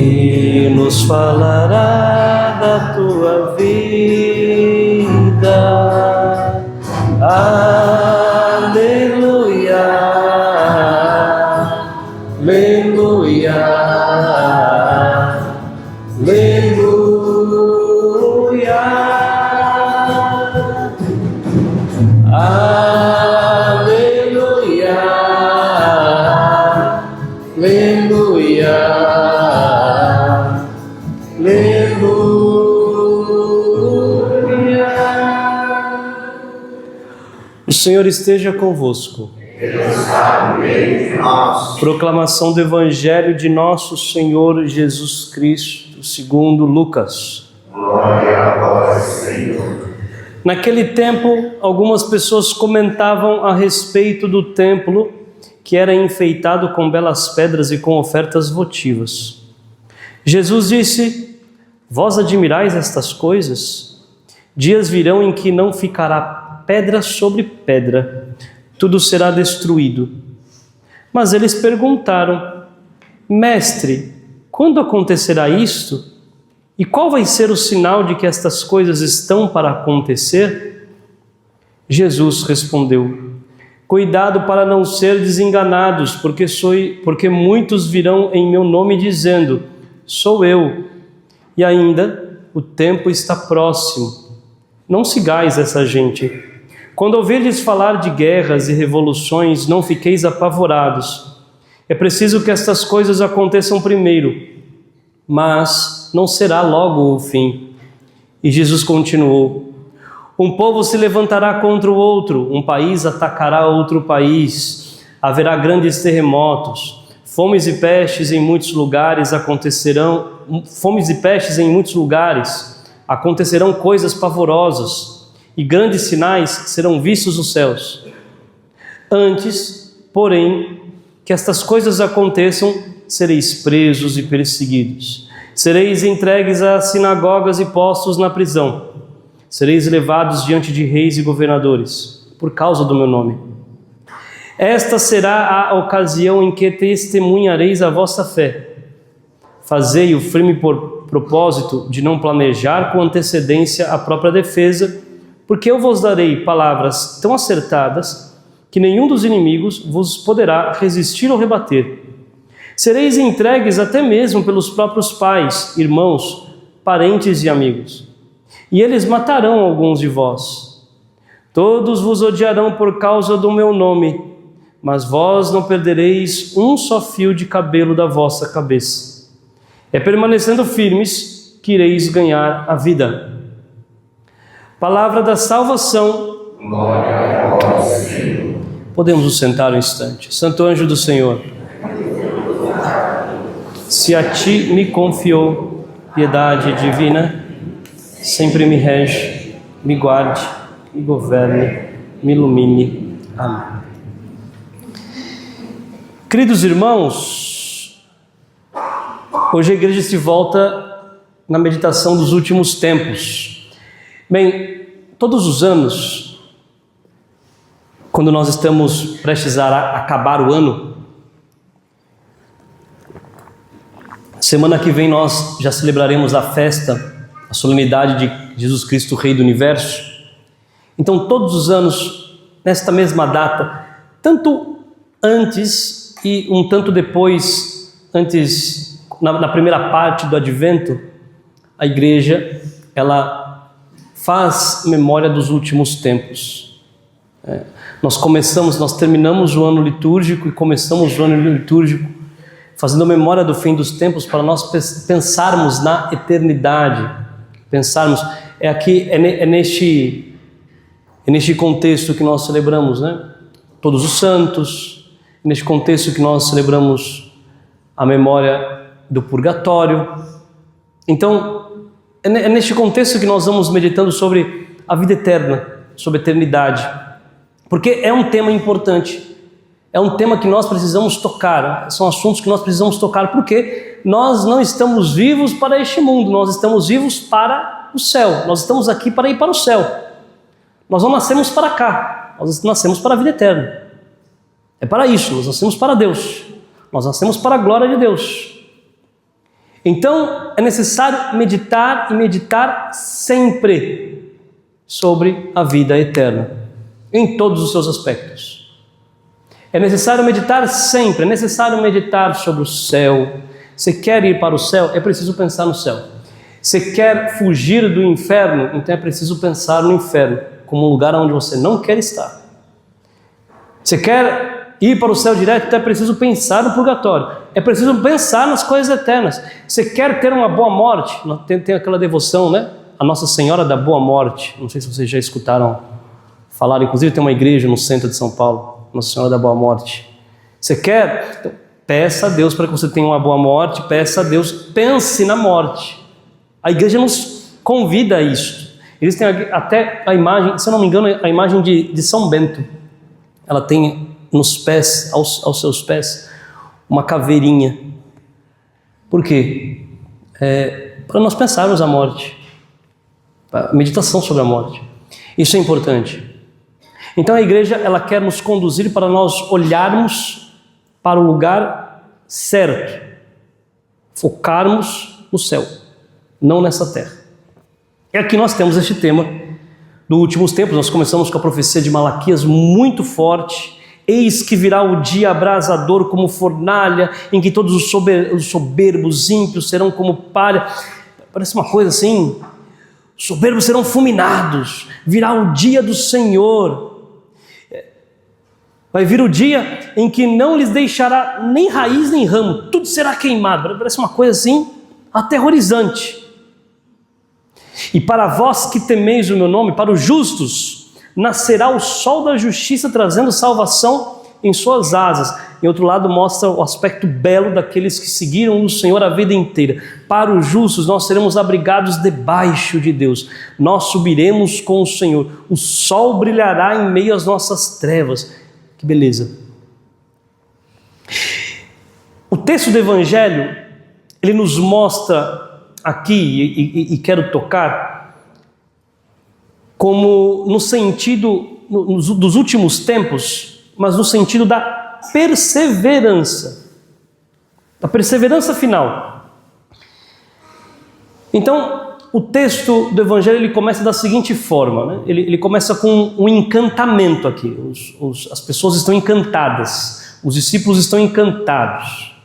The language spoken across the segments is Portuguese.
e nos falará da tua vida. Aleluia, aleluia, aleluia, aleluia, aleluia, aleluia. O Senhor esteja convosco. Ele está no meio de nós. Proclamação do Evangelho de nosso Senhor Jesus Cristo, segundo Lucas. Glória a vós, Senhor. Naquele tempo, algumas pessoas comentavam a respeito do templo, que era enfeitado com belas pedras e com ofertas votivas. Jesus disse: vós admirais estas coisas? Dias virão em que não ficará pedra sobre pedra, tudo será destruído. Mas eles perguntaram: Mestre, quando acontecerá isto? E qual vai ser o sinal de que estas coisas estão para acontecer? Jesus respondeu: cuidado para não ser desenganados, porque muitos virão em meu nome dizendo: sou eu. E ainda, o tempo está próximo. Não sigais essa gente. Quando ouvirdes falar de guerras e revoluções, não fiqueis apavorados. É preciso que estas coisas aconteçam primeiro, mas não será logo o fim. E Jesus continuou: um povo se levantará contra o outro, um país atacará outro país, haverá grandes terremotos, fomes e pestes em muitos lugares acontecerão coisas pavorosas, e grandes sinais serão vistos nos céus. Antes, porém, que estas coisas aconteçam, sereis presos e perseguidos. Sereis entregues às sinagogas e postos na prisão. Sereis levados diante de reis e governadores, por causa do meu nome. Esta será a ocasião em que testemunhareis a vossa fé. Fazei o firme propósito de não planejar com antecedência a própria defesa, porque eu vos darei palavras tão acertadas que nenhum dos inimigos vos poderá resistir ou rebater. Sereis entregues até mesmo pelos próprios pais, irmãos, parentes e amigos. E eles matarão alguns de vós. Todos vos odiarão por causa do meu nome, mas vós não perdereis um só fio de cabelo da vossa cabeça. É permanecendo firmes que ireis ganhar a vida. Palavra da salvação. Glória a vós, Senhor. Podemos nos sentar um instante. Santo anjo do Senhor, se a ti me confiou piedade divina, sempre me rege, me guarde, me governe, me ilumine. Amém. Queridos irmãos, hoje a igreja se volta na meditação dos últimos tempos. Bem, todos os anos, quando nós estamos prestes a acabar o ano, semana que vem nós já celebraremos a festa, a solenidade de Jesus Cristo, Rei do Universo. Então, todos os anos, nesta mesma data, tanto antes e um tanto depois, na primeira parte do Advento, a igreja, ela faz memória dos últimos tempos. Nós terminamos o ano litúrgico e começamos o ano litúrgico fazendo memória do fim dos tempos para nós pensarmos na eternidade. É neste contexto que nós celebramos, todos os santos, neste contexto que nós celebramos a memória do purgatório. Então, é neste contexto que nós vamos meditando sobre a vida eterna, sobre a eternidade, porque é um tema importante, é um tema que nós precisamos tocar, são assuntos que nós precisamos tocar, porque nós não estamos vivos para este mundo, nós estamos vivos para o céu, nós estamos aqui para ir para o céu, nós não nascemos para cá, nós nascemos para a vida eterna, é para isso, nós nascemos para Deus, nós nascemos para a glória de Deus. Então, é necessário meditar e meditar sempre sobre a vida eterna, em todos os seus aspectos. É necessário meditar sempre, é necessário meditar sobre o céu. Você quer ir para o céu? É preciso pensar no céu. Você quer fugir do inferno? Então é preciso pensar no inferno, como um lugar onde você não quer estar. Você quer ir para o céu direto? Então é preciso pensar no purgatório. É preciso pensar nas coisas eternas. Você quer ter uma boa morte? Tem aquela devoção, né? A Nossa Senhora da Boa Morte. Não sei se vocês já escutaram falar. Inclusive tem uma igreja no centro de São Paulo, Nossa Senhora da Boa Morte. Você quer? Então, peça a Deus para que você tenha uma boa morte. Peça a Deus, pense na morte. A igreja nos convida a isso. Eles têm até a imagem, se eu não me engano, a imagem de São Bento. Ela tem nos pés, aos seus pés, uma caveirinha. Por quê? Para nós pensarmos a morte. A meditação sobre a morte. Isso é importante. Então a igreja, ela quer nos conduzir para nós olharmos para o lugar certo. Focarmos no céu, não nessa terra. E aqui nós temos este tema dos últimos tempos. Nós começamos com a profecia de Malaquias muito forte. Eis que virá o dia abrasador como fornalha, em que todos os soberbos ímpios serão como palha. Parece uma coisa assim, os soberbos serão fulminados. Virá o dia do Senhor. Vai vir o dia em que não lhes deixará nem raiz nem ramo, tudo será queimado. Parece uma coisa assim, aterrorizante. E para vós que temeis o meu nome, para os justos, nascerá o sol da justiça, trazendo salvação em suas asas. Em outro lado mostra o aspecto belo daqueles que seguiram o Senhor a vida inteira. Para os justos nós seremos abrigados debaixo de Deus. Nós subiremos com o Senhor. O sol brilhará em meio às nossas trevas. Que beleza. O texto do Evangelho, ele nos mostra aqui, e quero tocar, como no sentido dos últimos tempos, mas no sentido da perseverança final. Então, o texto do Evangelho ele começa da seguinte forma, né? Ele começa com um encantamento aqui. As pessoas estão encantadas, os discípulos estão encantados.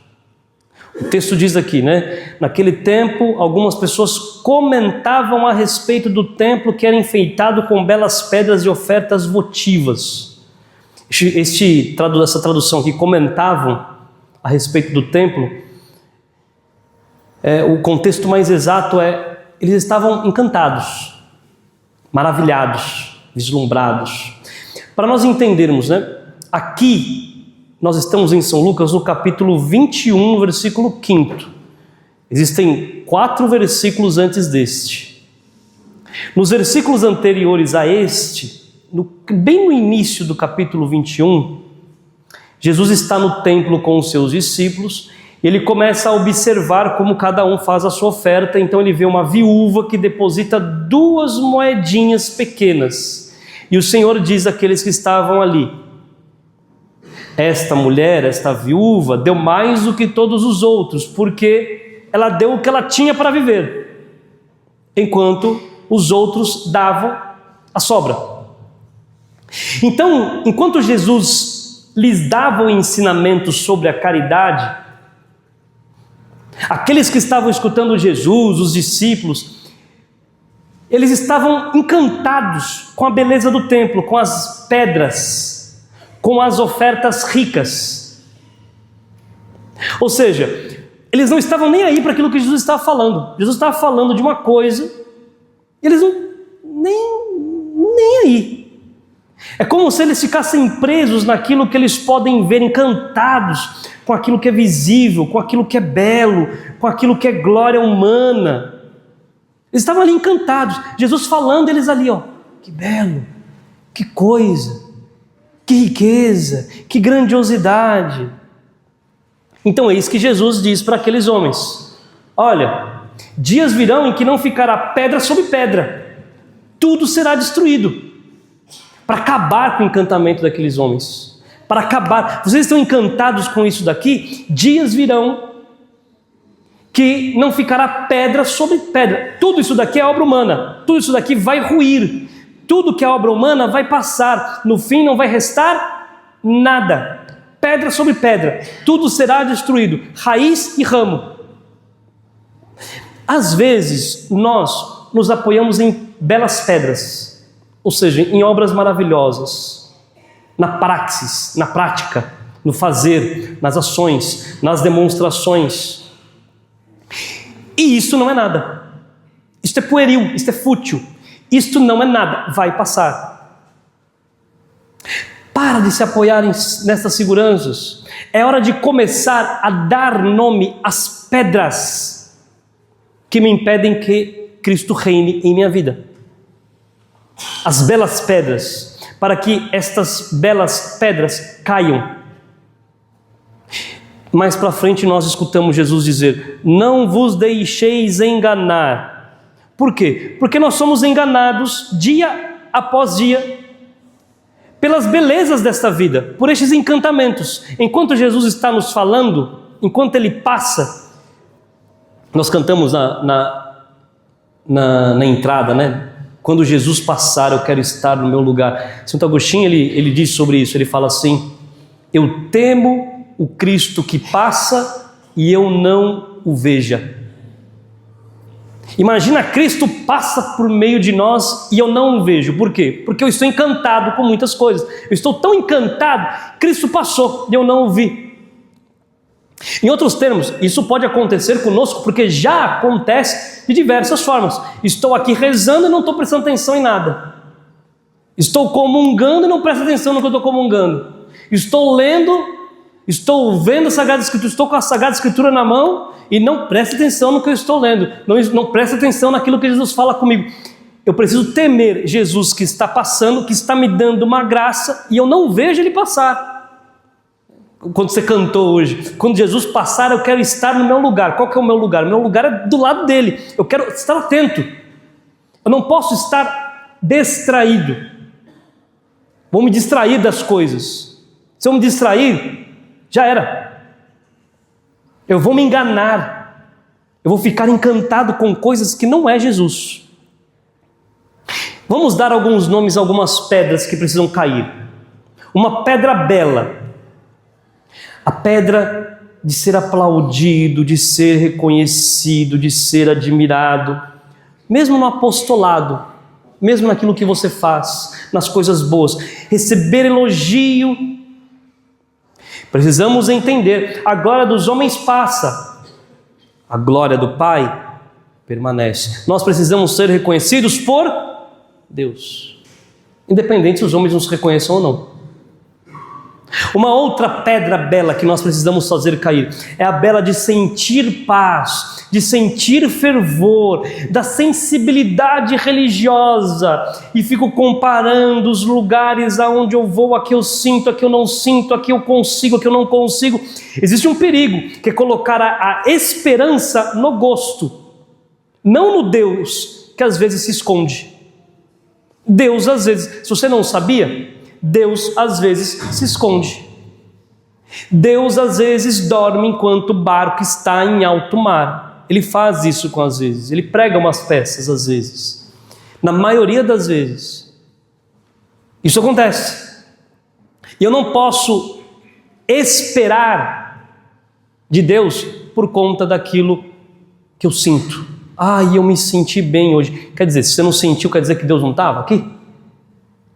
O texto diz aqui, né? Naquele tempo, algumas pessoas comentavam a respeito do templo que era enfeitado com belas pedras e ofertas votivas. Essa tradução aqui, comentavam a respeito do templo, o contexto mais exato eles estavam encantados, maravilhados, vislumbrados. Para nós entendermos, né? Aqui nós estamos em São Lucas no capítulo 21, versículo 5. Existem 4 versículos antes deste. Nos versículos anteriores a este, bem no início do capítulo 21, Jesus está no templo com os seus discípulos e ele começa a observar como cada um faz a sua oferta. Então ele vê uma viúva que deposita 2 moedinhas pequenas. E o Senhor diz àqueles que estavam ali: esta mulher, esta viúva, deu mais do que todos os outros, porque ela deu o que ela tinha para viver, enquanto os outros davam a sobra. Então, enquanto Jesus lhes dava o ensinamento sobre a caridade, aqueles que estavam escutando Jesus, os discípulos, eles estavam encantados com a beleza do templo, com as pedras, com as ofertas ricas. Ou seja, eles não estavam nem aí para aquilo que Jesus estava falando. Jesus estava falando de uma coisa, e eles não nem aí. É como se eles ficassem presos naquilo que eles podem ver, encantados com aquilo que é visível, com aquilo que é belo, com aquilo que é glória humana. Eles estavam ali encantados, Jesus falando, eles ali, ó, que belo, que coisa, que riqueza, que grandiosidade. Então é isso que Jesus diz para aqueles homens: olha, dias virão em que não ficará pedra sobre pedra, tudo será destruído, para acabar com o encantamento daqueles homens, para acabar. Vocês estão encantados com isso daqui? Dias virão que não ficará pedra sobre pedra. Tudo isso daqui é obra humana, tudo isso daqui vai ruir, tudo que é obra humana vai passar, no fim não vai restar nada, pedra sobre pedra, tudo será destruído, raiz e ramo. Às vezes nós nos apoiamos em belas pedras, ou seja, em obras maravilhosas, na praxis, na prática, no fazer, nas ações, nas demonstrações. E isso não é nada. Isto é pueril, isto é fútil. Isto não é nada, vai passar. Para de se apoiar nessas seguranças. É hora de começar a dar nome às pedras que me impedem que Cristo reine em minha vida. As belas pedras, para que estas belas pedras caiam. Mais para frente nós escutamos Jesus dizer: não vos deixeis enganar. Por quê? Porque nós somos enganados dia após dia pelas belezas desta vida, por estes encantamentos. Enquanto Jesus está nos falando, enquanto Ele passa, nós cantamos na entrada, né? Quando Jesus passar, eu quero estar no meu lugar. Santo Agostinho, ele diz sobre isso, ele fala assim: eu temo o Cristo que passa e eu não o veja. Imagina, Cristo passa por meio de nós e eu não o vejo. Por quê? Porque eu estou encantado com muitas coisas. Eu estou tão encantado, Cristo passou e eu não o vi. Em outros termos, isso pode acontecer conosco porque já acontece de diversas formas. Estou aqui rezando e não estou prestando atenção em nada. Estou comungando e não presto atenção no que eu estou comungando. Estou lendo, estou vendo a Sagrada Escritura, estou com a Sagrada Escritura na mão e não presto atenção no que eu estou lendo. Não presto atenção naquilo que Jesus fala comigo. Eu preciso temer Jesus que está passando, que está me dando uma graça e eu não vejo Ele passar. Quando você cantou hoje, quando Jesus passar, eu quero estar no meu lugar. Qual que é o meu lugar? O meu lugar é do lado dele. Eu quero estar atento. Eu não posso estar distraído. Vou me distrair das coisas. Se eu me distrair, já era. Eu vou me enganar. Eu vou ficar encantado com coisas que não é Jesus. Vamos dar alguns nomes a algumas pedras que precisam cair. Uma pedra bela. A pedra de ser aplaudido, de ser reconhecido, de ser admirado, mesmo no apostolado, mesmo naquilo que você faz, nas coisas boas, receber elogio. Precisamos entender, a glória dos homens passa, a glória do Pai permanece. Nós precisamos ser reconhecidos por Deus, independente se os homens nos reconheçam ou não. Uma outra pedra bela que nós precisamos fazer cair é a bela de sentir paz, de sentir fervor, da sensibilidade religiosa. E fico comparando os lugares aonde eu vou, aqui eu sinto, aqui eu não sinto, aqui eu consigo, aqui eu não consigo. Existe um perigo, que é colocar a esperança no gosto, não no Deus que às vezes se esconde. Deus às vezes, se você não sabia, Deus às vezes se esconde. Deus às vezes dorme enquanto o barco está em alto mar. Ele faz isso com às vezes. Ele prega umas peças às vezes. Na maioria das vezes, isso acontece. E eu não posso esperar de Deus por conta daquilo que eu sinto. E eu me senti bem hoje. Quer dizer, se você não sentiu, quer dizer que Deus não estava aqui?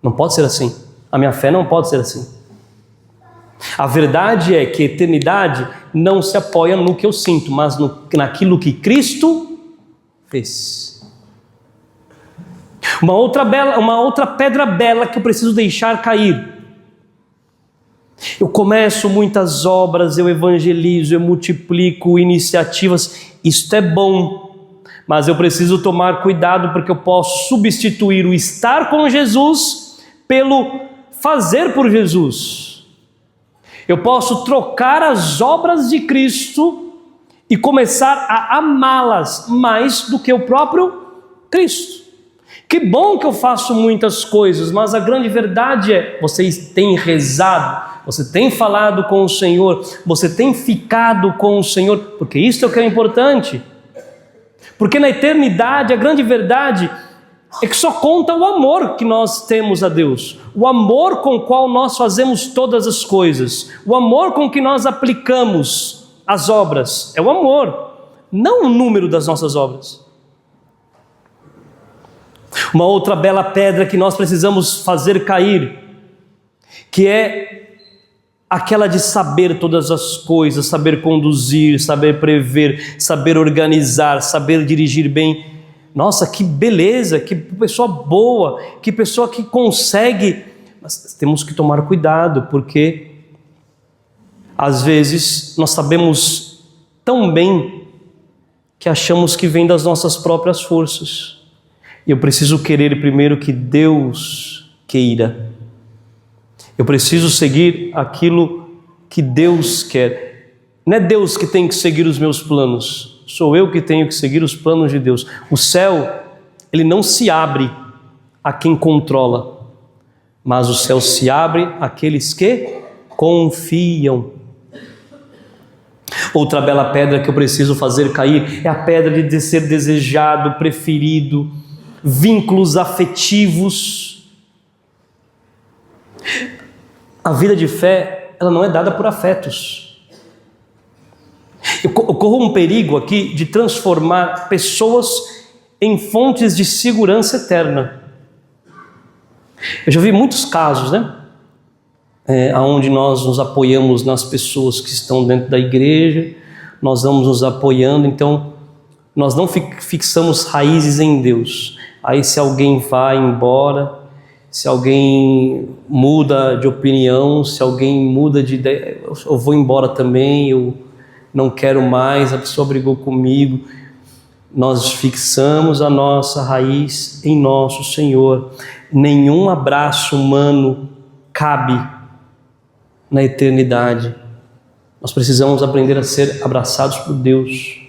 Não pode ser assim. A minha fé não pode ser assim. A verdade é que a eternidade não se apoia no que eu sinto, mas naquilo que Cristo fez. Uma outra pedra bela que eu preciso deixar cair. Eu começo muitas obras, eu evangelizo, eu multiplico iniciativas. Isto é bom, mas eu preciso tomar cuidado porque eu posso substituir o estar com Jesus pelo fazer por Jesus. Eu posso trocar as obras de Cristo e começar a amá-las mais do que o próprio Cristo. Que bom que eu faço muitas coisas, mas a grande verdade é, vocês têm rezado, você tem falado com o Senhor, você tem ficado com o Senhor, porque isso é o que é importante. Porque na eternidade, a grande verdade é que só conta o amor que nós temos a Deus, o amor com o qual nós fazemos todas as coisas, o amor com que nós aplicamos as obras, é o amor, não o número das nossas obras. Uma outra bela pedra que nós precisamos fazer cair, que é aquela de saber todas as coisas, saber conduzir, saber prever, saber organizar, saber dirigir bem. Nossa, que beleza, que pessoa boa, que pessoa que consegue. Mas temos que tomar cuidado, porque às vezes nós sabemos tão bem que achamos que vem das nossas próprias forças. E eu preciso querer primeiro que Deus queira. Eu preciso seguir aquilo que Deus quer. Não é Deus que tem que seguir os meus planos. Sou eu que tenho que seguir os planos de Deus. O céu, ele não se abre a quem controla, mas o céu se abre àqueles que confiam. Outra bela pedra que eu preciso fazer cair é a pedra de ser desejado, preferido, vínculos afetivos. A vida de fé, ela não é dada por afetos. Eu corro um perigo aqui de transformar pessoas em fontes de segurança eterna. Eu já vi muitos casos, né? Onde nós nos apoiamos nas pessoas que estão dentro da igreja, nós vamos nos apoiando, então nós não fixamos raízes em Deus. Aí se alguém vai embora, se alguém muda de opinião, se alguém muda de ideia, eu vou embora também, eu não quero mais, a pessoa brigou comigo. Nós fixamos a nossa raiz em nosso Senhor. Nenhum abraço humano cabe na eternidade. Nós precisamos aprender a ser abraçados por Deus.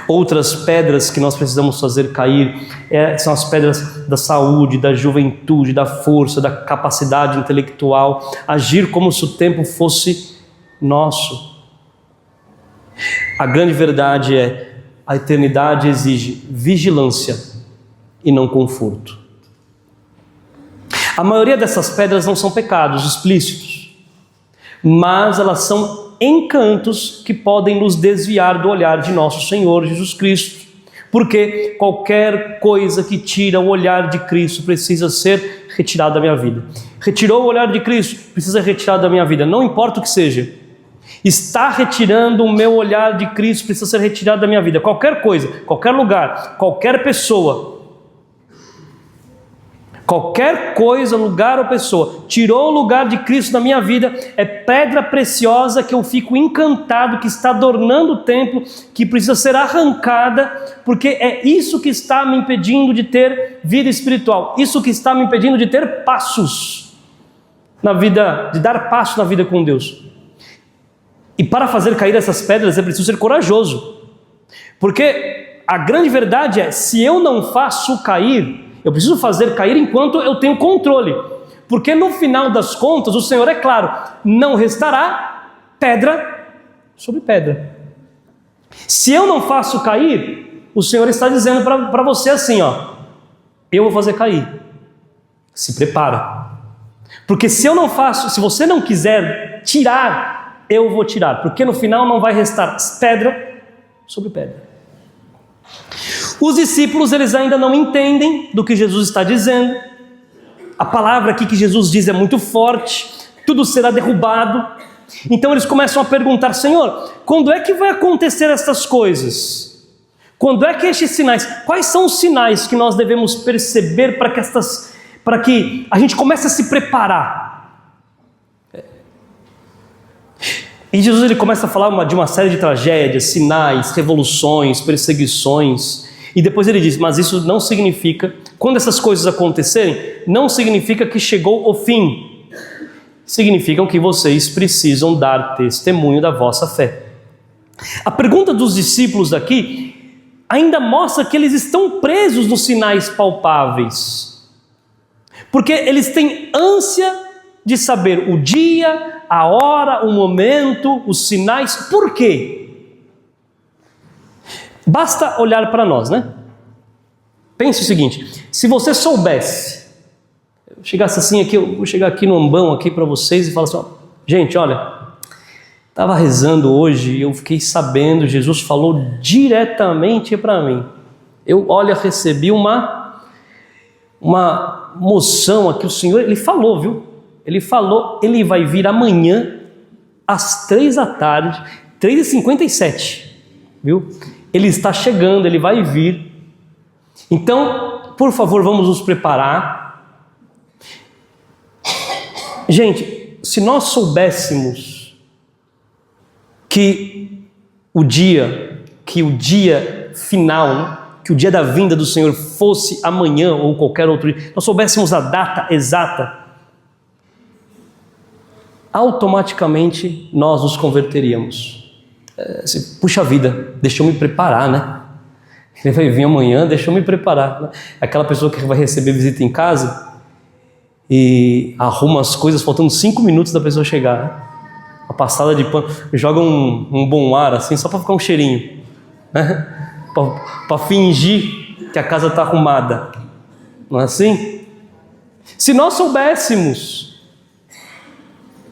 Outras pedras que nós precisamos fazer cair são as pedras da saúde, da juventude, da força, da capacidade intelectual, agir como se o tempo fosse nosso. A grande verdade é, a eternidade exige vigilância e não conforto. A maioria dessas pedras não são pecados explícitos, mas elas são encantos que podem nos desviar do olhar de nosso Senhor Jesus Cristo, porque qualquer coisa que tira o olhar de Cristo precisa ser retirada da minha vida. Retirou o olhar de Cristo, precisa ser retirado da minha vida, não importa o que seja. Está retirando o meu olhar de Cristo, precisa ser retirado da minha vida. Qualquer coisa, qualquer lugar, qualquer pessoa, qualquer coisa, lugar ou pessoa, tirou o lugar de Cristo da minha vida, é pedra preciosa que eu fico encantado, que está adornando o templo, que precisa ser arrancada, porque é isso que está me impedindo de ter vida espiritual, isso que está me impedindo de ter passos na vida, de dar passo na vida com Deus. E para fazer cair essas pedras é preciso ser corajoso, porque a grande verdade é, se eu não faço cair, eu preciso fazer cair enquanto eu tenho controle, porque no final das contas, o Senhor, é claro, não restará pedra sobre pedra. Se eu não faço cair, o Senhor está dizendo para você assim, ó, eu vou fazer cair, se prepara, porque se eu não faço, se você não quiser tirar, eu vou tirar, porque no final não vai restar pedra sobre pedra. Os discípulos, eles ainda não entendem do que Jesus está dizendo. A palavra aqui que Jesus diz é muito forte, tudo será derrubado. Então eles começam a perguntar, Senhor, quando é que vai acontecer estas coisas? Quando é que estes sinais, quais são os sinais que nós devemos perceber para que a gente comece a se preparar? E Jesus, ele começa a falar de uma série de tragédias, sinais, revoluções, perseguições, e depois ele diz, mas isso não significa, quando essas coisas acontecerem, não significa que chegou o fim, significam que vocês precisam dar testemunho da vossa fé. A pergunta dos discípulos daqui ainda mostra que eles estão presos nos sinais palpáveis, porque eles têm ânsia de saber o dia, a hora, o momento, os sinais. Por quê? Basta olhar para nós, né? Pense o seguinte, se você soubesse, eu chegasse assim aqui, eu vou chegar aqui no ambão aqui para vocês e falar assim, ó, gente, olha, estava rezando hoje e eu fiquei sabendo, Jesus falou diretamente para mim. Eu, olha, recebi uma moção aqui, o Senhor, Ele falou, viu? Ele falou, Ele vai vir amanhã às 3 da tarde, 3h57, viu? Ele está chegando, Ele vai vir. Então, por favor, vamos nos preparar. Gente, se nós soubéssemos que o dia final, né, que o dia da vinda do Senhor fosse amanhã ou qualquer outro dia, nós soubéssemos a data exata, automaticamente nós nos converteríamos. Puxa vida, deixa eu me preparar, né? Ele vai vir amanhã, deixa eu me preparar. Aquela pessoa que vai receber visita em casa e arruma as coisas faltando 5 minutos da pessoa chegar, né? A passada de pano, joga um bom ar assim, só para ficar um cheirinho, né? Para fingir que a casa está arrumada. Não é assim? Se nós soubéssemos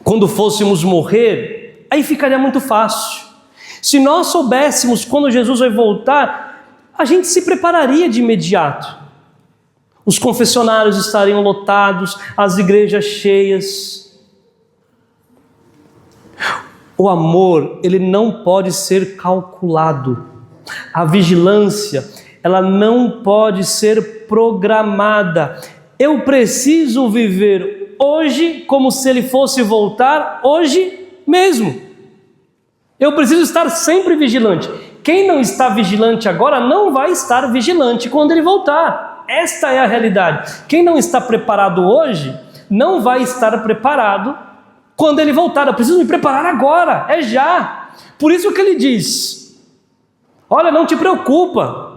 quando fôssemos morrer, aí ficaria muito fácil. Se nós soubéssemos quando Jesus vai voltar, a gente se prepararia de imediato. Os confessionários estariam lotados, as igrejas cheias. O amor, ele não pode ser calculado. A vigilância, ela não pode ser programada. Eu preciso viver hoje como se ele fosse voltar hoje mesmo. Eu preciso estar sempre vigilante. Quem não está vigilante agora não vai estar vigilante quando ele voltar. Esta é a realidade. Quem não está preparado hoje não vai estar preparado quando ele voltar. Eu preciso me preparar agora, é já. Por isso que ele diz, olha, não te preocupa.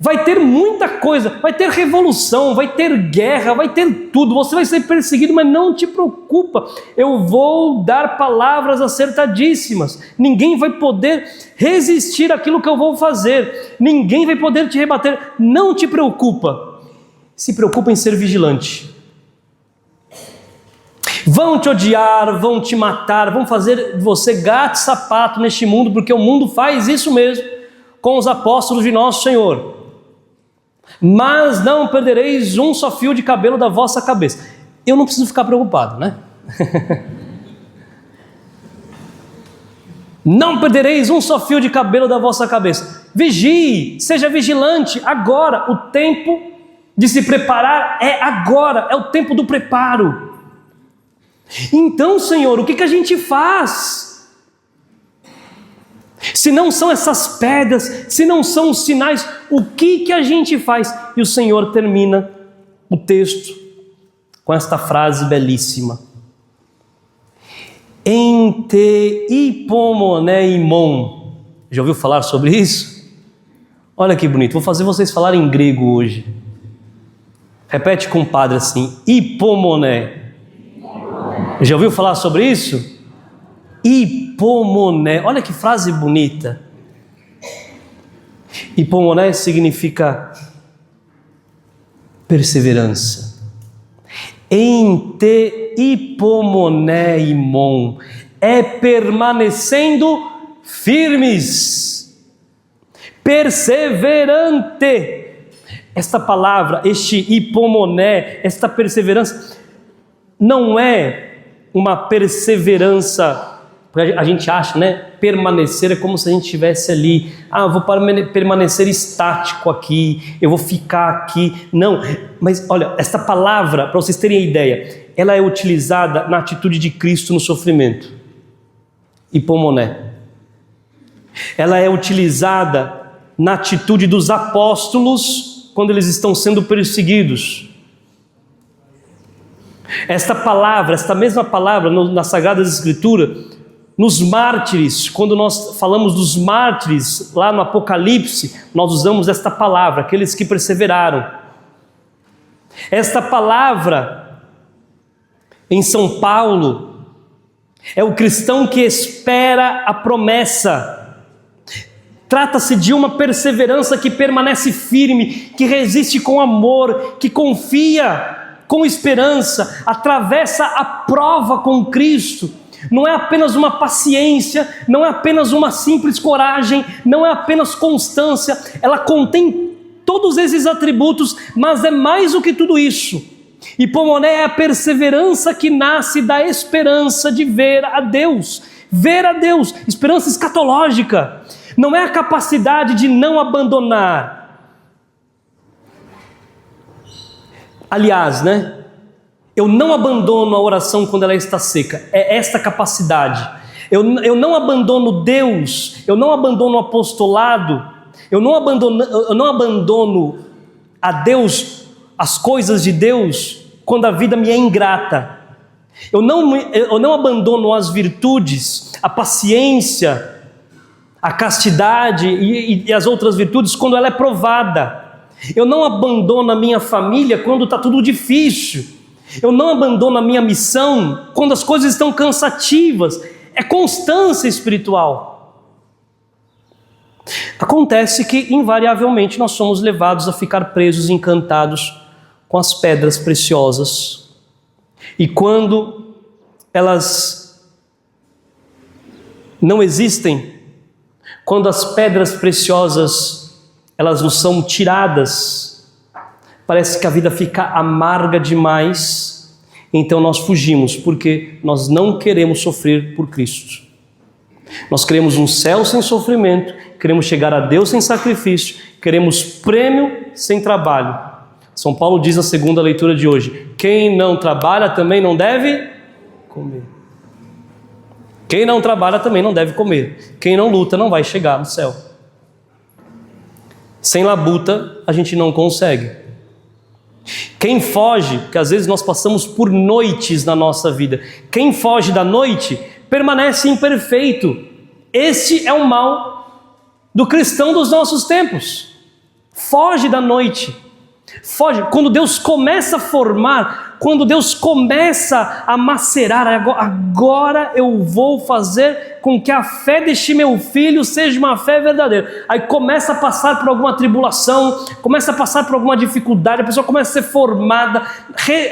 Vai ter muita coisa, vai ter revolução, vai ter guerra, vai ter tudo. Você vai ser perseguido, mas não te preocupa. Eu vou dar palavras acertadíssimas. Ninguém vai poder resistir àquilo que eu vou fazer. Ninguém vai poder te rebater. Não te preocupa. Se preocupa em ser vigilante. Vão te odiar, vão te matar, vão fazer de você gato e sapato neste mundo, porque o mundo faz isso mesmo com os apóstolos de nosso Senhor. Mas não perdereis um só fio de cabelo da vossa cabeça. Eu não preciso ficar preocupado, né? Não perdereis um só fio de cabelo da vossa cabeça. Vigie, seja vigilante agora. O tempo de se preparar é agora, é o tempo do preparo. Então, Senhor, o que a gente faz? Se não são essas pedras, se não são os sinais, o que a gente faz? E o Senhor termina o texto com esta frase belíssima. En te hipomoneimon. Já ouviu falar sobre isso? Olha que bonito, vou fazer vocês falarem em grego hoje. Repete com o padre assim, hipomoné. Já ouviu falar sobre isso? Hipomoné, olha que frase bonita. Hipomoné significa perseverança. En te hipomoneimon, é permanecendo firmes, perseverante. Esta palavra, este hipomoné, esta perseverança, não é uma perseverança. Porque a gente acha, né? Permanecer é como se a gente estivesse ali. Eu vou permanecer estático aqui, eu vou ficar aqui. Não, mas olha, esta palavra, para vocês terem a ideia, ela é utilizada na atitude de Cristo no sofrimento. Hipomoné. Ela é utilizada na atitude dos apóstolos quando eles estão sendo perseguidos. Esta palavra, esta mesma palavra na Sagrada Escritura, nos mártires, quando nós falamos dos mártires, lá no Apocalipse, nós usamos esta palavra, aqueles que perseveraram. Esta palavra em São Paulo. É o cristão que espera a promessa. Trata-se de uma perseverança que permanece firme, que resiste com amor, que confia com esperança, atravessa a prova com Cristo. Não é apenas uma paciência, não é apenas uma simples coragem, não é apenas constância, ela contém todos esses atributos, mas é mais do que tudo isso. Hipomoné é a perseverança que nasce da esperança de ver a Deus, esperança escatológica. Não é a capacidade de não abandonar. Aliás, eu não abandono a oração quando ela está seca. É esta capacidade. Eu não abandono Deus, eu não abandono o apostolado, eu não abandono a Deus, as coisas de Deus, quando a vida me é ingrata. Eu não abandono as virtudes, a paciência, a castidade e as outras virtudes quando ela é provada. Eu não abandono a minha família quando está tudo difícil. Eu não abandono a minha missão quando as coisas estão cansativas. É constância espiritual. Acontece que invariavelmente nós somos levados a ficar presos, encantados com as pedras preciosas. E quando elas não existem, quando as pedras preciosas elas nos são tiradas, parece que a vida fica amarga demais, então nós fugimos, porque nós não queremos sofrer por Cristo. Nós queremos um céu sem sofrimento, queremos chegar a Deus sem sacrifício, queremos prêmio sem trabalho. São Paulo diz na segunda leitura de hoje: quem não trabalha também não deve comer. Quem não trabalha também não deve comer. Quem não luta não vai chegar no céu. Sem labuta a gente não consegue. Quem foge, porque às vezes nós passamos por noites na nossa vida, quem foge da noite permanece imperfeito. Este é o mal do cristão dos nossos tempos. Foge da noite. Foge. Quando Deus começa a formar, quando Deus começa a macerar, agora eu vou fazer com que a fé deste meu filho seja uma fé verdadeira. Aí começa a passar por alguma tribulação, começa a passar por alguma dificuldade, a pessoa começa a ser formada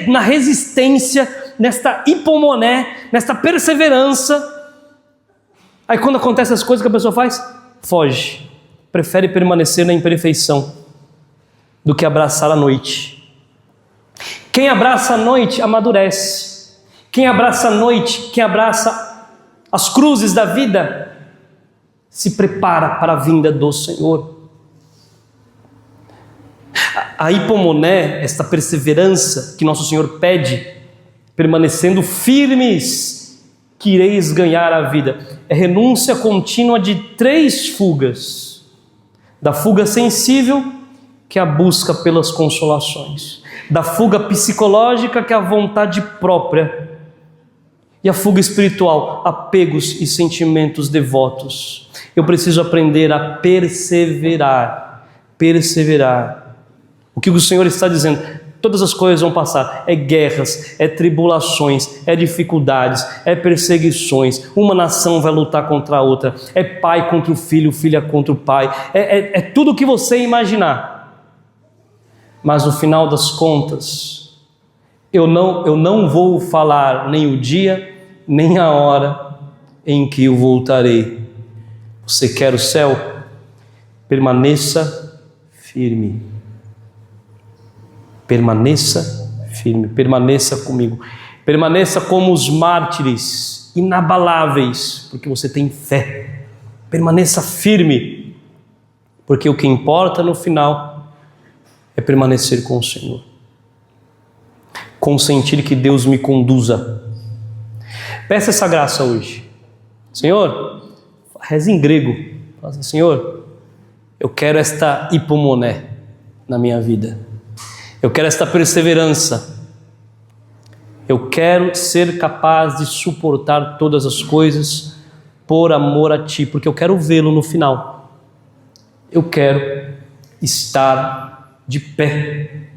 na resistência, nesta hipomoné, nesta perseverança. Aí quando acontecem as coisas, que a pessoa faz? Foge. Prefere permanecer na imperfeição do que abraçar a noite. Quem abraça a noite amadurece. Quem abraça a noite, quem abraça as cruzes da vida, se prepara para a vinda do Senhor. A hipomoné, esta perseverança que nosso Senhor pede, permanecendo firmes, que ireis ganhar a vida, é renúncia contínua de 3 fugas. Da fuga sensível, que é a busca pelas consolações. Da fuga psicológica, que é a vontade própria. E a fuga espiritual, apegos e sentimentos devotos. Eu preciso aprender a perseverar. Perseverar. O que o Senhor está dizendo? Todas as coisas vão passar. É guerras, é tribulações, é dificuldades, é perseguições. Uma nação vai lutar contra a outra. É pai contra o filho, filha contra o pai. É tudo o que você imaginar. Mas no final das contas, eu não vou falar nem o dia, nem a hora em que eu voltarei. Você quer o céu? Permaneça firme. Permaneça firme, permaneça comigo. Permaneça como os mártires, inabaláveis, porque você tem fé. Permaneça firme, porque o que importa no final é permanecer com o Senhor. Consentir que Deus me conduza. Peça essa graça hoje. Senhor, reze em grego. Fala assim: Senhor, eu quero esta hipomoné na minha vida. Eu quero esta perseverança. Eu quero ser capaz de suportar todas as coisas por amor a Ti, porque eu quero vê-lo no final. Eu quero estar de pé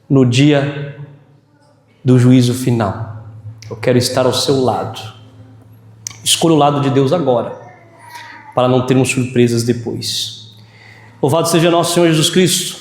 no dia do juízo final. Eu quero estar ao seu lado. Escolha o lado de Deus agora, para não termos surpresas depois. Louvado seja nosso Senhor Jesus Cristo.